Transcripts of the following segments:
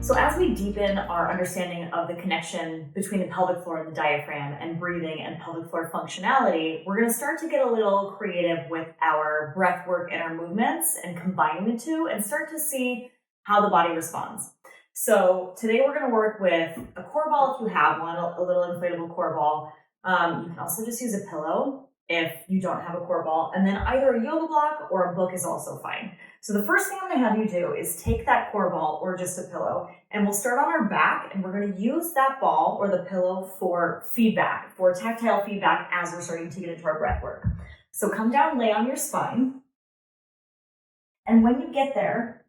So as we deepen our understanding of the connection between the pelvic floor and the diaphragm and breathing and pelvic floor functionality, we're going to start to get a little creative with our breath work and our movements and combining the two and start to see how the body responds. So today we're going to work with a core ball if you have one, a little inflatable core ball. You can also just use a pillow if you don't have a core ball, and then either a yoga block or a book is also fine. So the first thing I'm going to have you do is take that core ball or just a pillow, and we'll start on our back, and we're going to use that ball or the pillow for feedback, for tactile feedback as we're starting to get into our breath work. So come down, lay on your spine, and when you get there,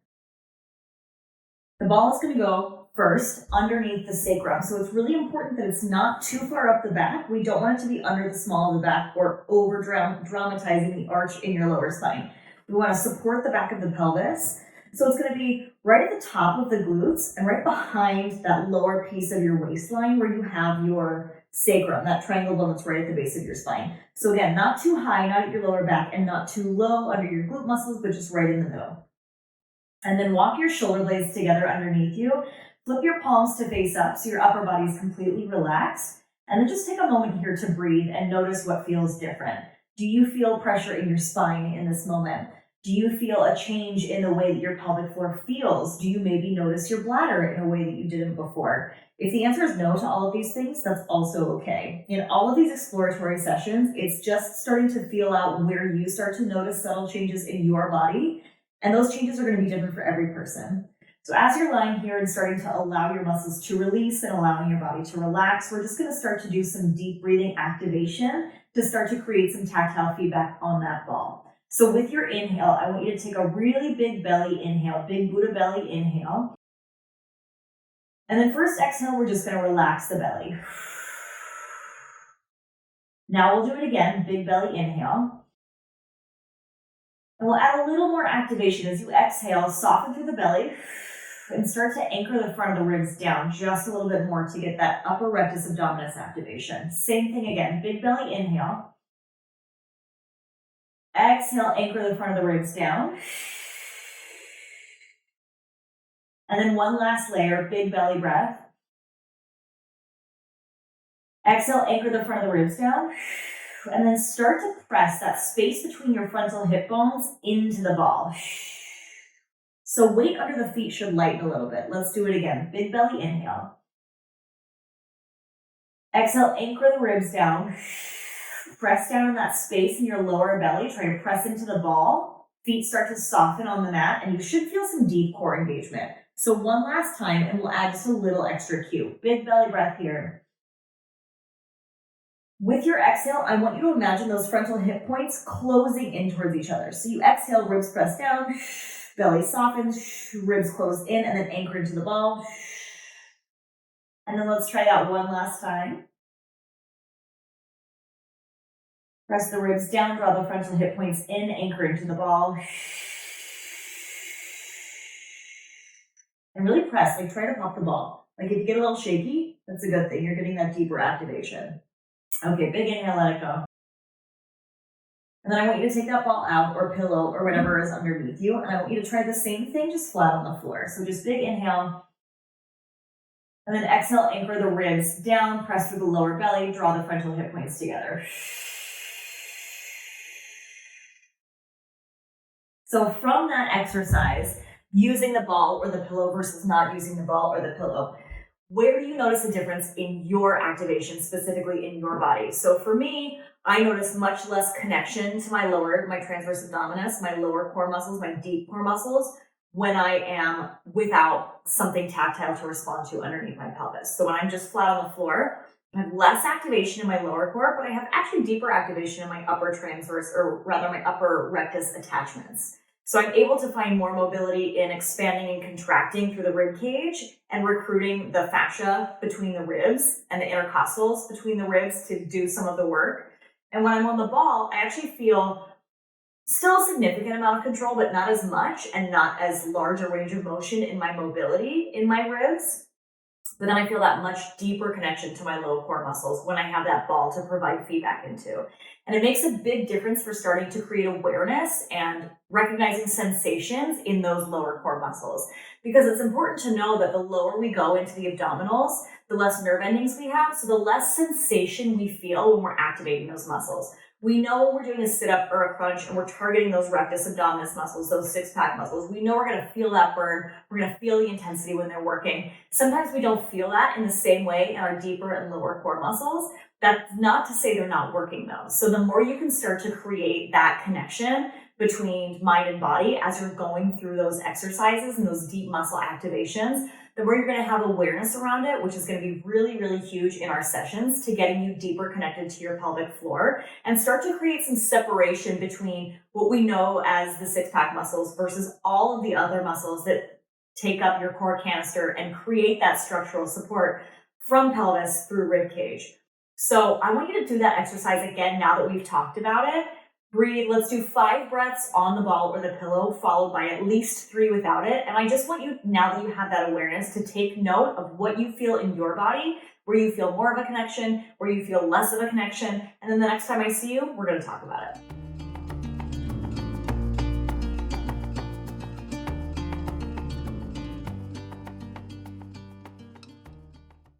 the ball is going to go first underneath the sacrum. So it's really important that it's not too far up the back. We don't want it to be under the small of the back or over dramatizing the arch in your lower spine. We want to support the back of the pelvis. So it's going to be right at the top of the glutes and right behind that lower piece of your waistline where you have your sacrum, that triangle bone that's right at the base of your spine. So again, not too high, not at your lower back, and not too low under your glute muscles, but just right in the middle. And then walk your shoulder blades together underneath you. Flip your palms to face up so your upper body is completely relaxed. And then just take a moment here to breathe and notice what feels different. Do you feel pressure in your spine in this moment? Do you feel a change in the way that your pelvic floor feels? Do you maybe notice your bladder in a way that you didn't before? If the answer is no to all of these things, that's also okay. In all of these exploratory sessions, it's just starting to feel out where you start to notice subtle changes in your body. And those changes are going to be different for every person. So as you're lying here and starting to allow your muscles to release and allowing your body to relax, we're just going to start to do some deep breathing activation to start to create some tactile feedback on that ball. So with your inhale, I want you to take a really big belly inhale, big Buddha belly inhale. And then first exhale, we're just going to relax the belly. Now we'll do it again, big belly inhale. And we'll add a little more activation as you exhale, soften through the belly and start to anchor the front of the ribs down just a little bit more to get that upper rectus abdominis activation. Same thing again, big belly inhale. Exhale, anchor the front of the ribs down. And then one last layer, big belly breath. Exhale, anchor the front of the ribs down. And then start to press that space between your frontal hip bones into the ball. So weight under the feet should lighten a little bit. Let's do it again. Big belly inhale. Exhale, anchor the ribs down. Press down in that space in your lower belly. Try to press into the ball. Feet start to soften on the mat, and you should feel some deep core engagement. So one last time, and we'll add just a little extra cue. Big belly breath here. With your exhale, I want you to imagine those frontal hip points closing in towards each other. So you exhale, ribs press down, belly softens, ribs close in, and then anchor into the ball. And then let's try that one last time. Press the ribs down, draw the frontal hip points in, anchor into the ball. And really press, like try to pop the ball. Like if you get a little shaky, that's a good thing. You're getting that deeper activation. Okay, big inhale, let it go. And then I want you to take that ball out or pillow or whatever is underneath you. And I want you to try the same thing, just flat on the floor. So just big inhale. And then exhale, anchor the ribs down, press through the lower belly, draw the frontal hip points together. So from that exercise, using the ball or the pillow versus not using the ball or the pillow, where do you notice a difference in your activation, specifically in your body? So for me, I notice much less connection to my transverse abdominis, my lower core muscles, my deep core muscles, when I am without something tactile to respond to underneath my pelvis. So when I'm just flat on the floor, I have less activation in my lower core, but I have actually deeper activation in my upper transverse, or rather my upper rectus attachments. So I'm able to find more mobility in expanding and contracting through the rib cage and recruiting the fascia between the ribs and the intercostals between the ribs to do some of the work. And when I'm on the ball, I actually feel still a significant amount of control, but not as much and not as large a range of motion in my mobility in my ribs. But then I feel that much deeper connection to my low core muscles when I have that ball to provide feedback into. And it makes a big difference for starting to create awareness and recognizing sensations in those lower core muscles. Because it's important to know that the lower we go into the abdominals, the less nerve endings we have, so the less sensation we feel when we're activating those muscles. We know when we're doing a sit-up or a crunch and we're targeting those rectus abdominis muscles, those six-pack muscles, we know we're going to feel that burn. We're going to feel the intensity when they're working. Sometimes we don't feel that in the same way in our deeper and lower core muscles. That's not to say they're not working though. So the more you can start to create that connection between mind and body as you're going through those exercises and those deep muscle activations, the more you're going to have awareness around it, which is going to be really, really huge in our sessions to getting you deeper connected to your pelvic floor and start to create some separation between what we know as the six-pack muscles versus all of the other muscles that take up your core canister and create that structural support from pelvis through rib cage. So I want you to do that exercise again now that we've talked about it. Breathe. Let's do 5 breaths on the ball or the pillow, followed by at least 3 without it. And I just want you, now that you have that awareness, to take note of what you feel in your body, where you feel more of a connection, where you feel less of a connection. And then the next time I see you, we're going to talk about it.